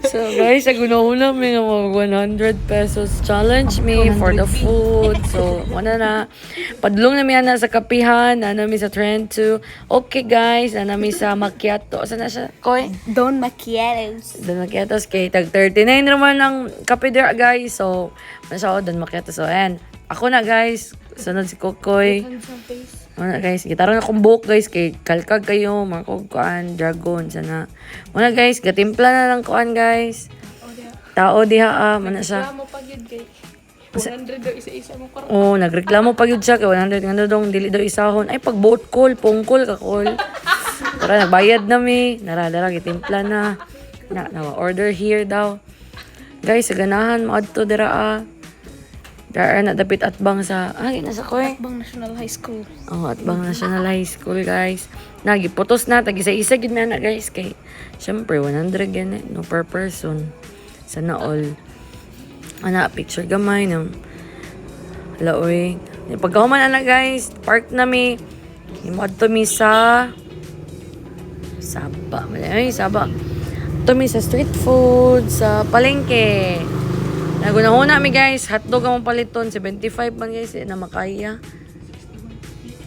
So guys, aguna-una may nga mag 100 pesos challenge me for the food. So, wala na. Padulong na na sa kapihan, na mi sa trend 2. Okay guys, na mi sa macchiato. Saan na siya? Koy? Don Macchiatos. Don Macchiatos kay tag 39 naman ng kape there guys. So, masya Don Macchiatos. So, ayan. Ako na guys. Sunod si Kokoy. Muna guys, gitara na kong buhok guys, kay kalkag kayo, mga kuan, dragon, sana. Muna guys, gatimpla na lang kuan guys. Tao diha mana siya. Reklamo pag yun kay 100 daw isa-isa mo karon. Oh, nagreklamo pa gyud siya kay 100 nga dong dili daw isahon. Ay pag boat call, pungkol ka call. Tara nagbayad na mi, narala gitimpla na. Na order here daw. Guys, sa ganahan mo adto dira Daar na dapit atbang sa nasa koy. Bang National High School. Oh, Atbang National High School, guys. Nagiputos na, tag-isa-isa gid na guys, kay syempre 100 yan no per person. Sana all. Ana picture gamay ng laoy. Pagkahuman na guys, park na mi. Imod to mi sa Saba. Ay, Saba. To mi sa street food sa palengke. Nagunahuna mi guys, hotdog ang paliton, 75 man guys, na makaya.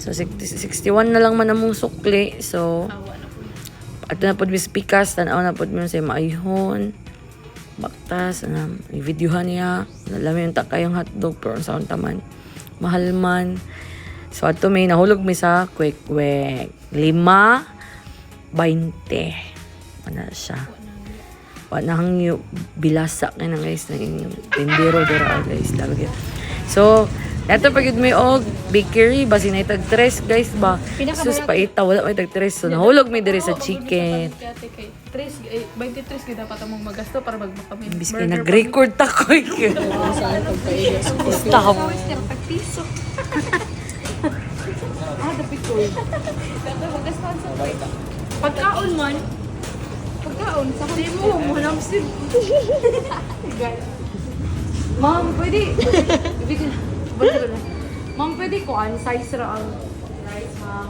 So 61 na lang man among sukli. So ato na pud mi pikas, tan-aw na pud mi sa maayhon. Baktas i-videohan niya. Nalami yung takayong hotdog pero sa taman. Mahal man. So ato may nahulog mi sa kwek-kwek. 5.20. Ano siya? Wala nang yung bilasak na guys na yung tindero dira guys talaga. So, eto pagid may bakery basi na itag tres guys ba. Sus paita wala may tag tres. So nahulog mi diri sa chicken. 23 gid dapat among magasto para magmakami. Bis kay nag-record ta ko. Stop. Piso. Dapat ko. Dapat magasto sa pagkaon man. Pagkaon sa hindi mo hamsid. Ma'am, pwede. Ibigay. Ma'am, pwede ko size ra ang rice, ma'am.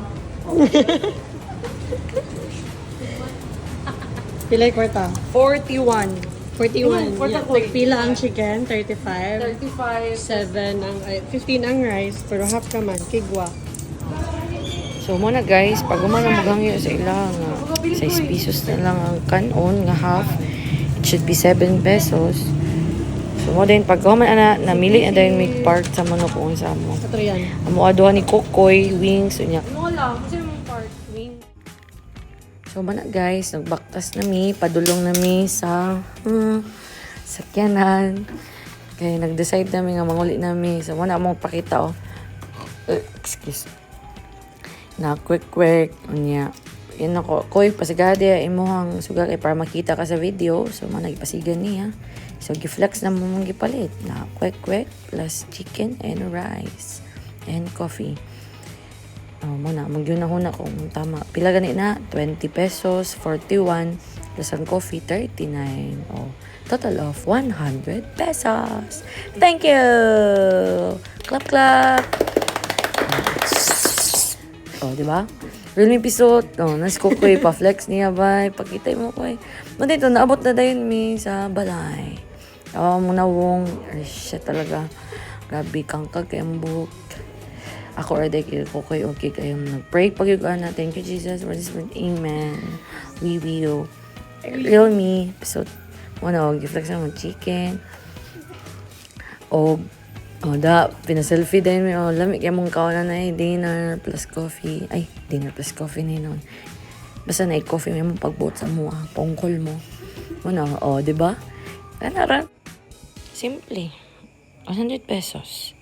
Pilay kwarta? 41. 41. Kwarta Yeah. ko. Pila ang chicken? 35. 35. 7 ang 15 ang rice pero half ka man kigwa. So muna guys, pag umana maghangyo sa ilang 6 pesos na lang ang kanon nga half. It should be 7 pesos. So mo din pag human ana namili na din may part sa manok kung sa mo. Ato yan. Amo aduha ni Kokoy wings unya. Wala, kasi mong part. Wing. So mana guys, nagbaktas na mi, padulong na mi sa sakyanan. Kaya nag-decide na mi nga manguli na mi. So muna among pakita excuse. Na quick unya. Yan ako, koy pasigade imuhang sugal para makita ka sa video. So man nagpasigan niya. So giflex na mo mong gipalit na quick plus chicken and rice and coffee. Muna magyun na huna kung tama. Pila gani na 20 pesos 41 plus ang coffee 39. Total of 100 pesos. Thank you. Clap. Di ba? Real me pisot. Nas Kokoy pa-flex niya ba? Pakita mo ko dito, naabot na dayon mi sa balay. Muna wong, shit talaga. Grabe, kangkag kayong buhok. Ako orday kayo, Kokoy, okay kayong nag-pray pag yung na. Thank you, Jesus, for this word. Amen. We will. Real me pisot. Muna, gi-flex na mga chicken. Pinaselfie din mo. Lamig yung mong kawalan na dinner plus coffee. Ay, dinner plus coffee na yun. Basta na coffee mo yung pagbuot sa mo. Pongkol mo. Diba? Kanara. Simple. 100 pesos.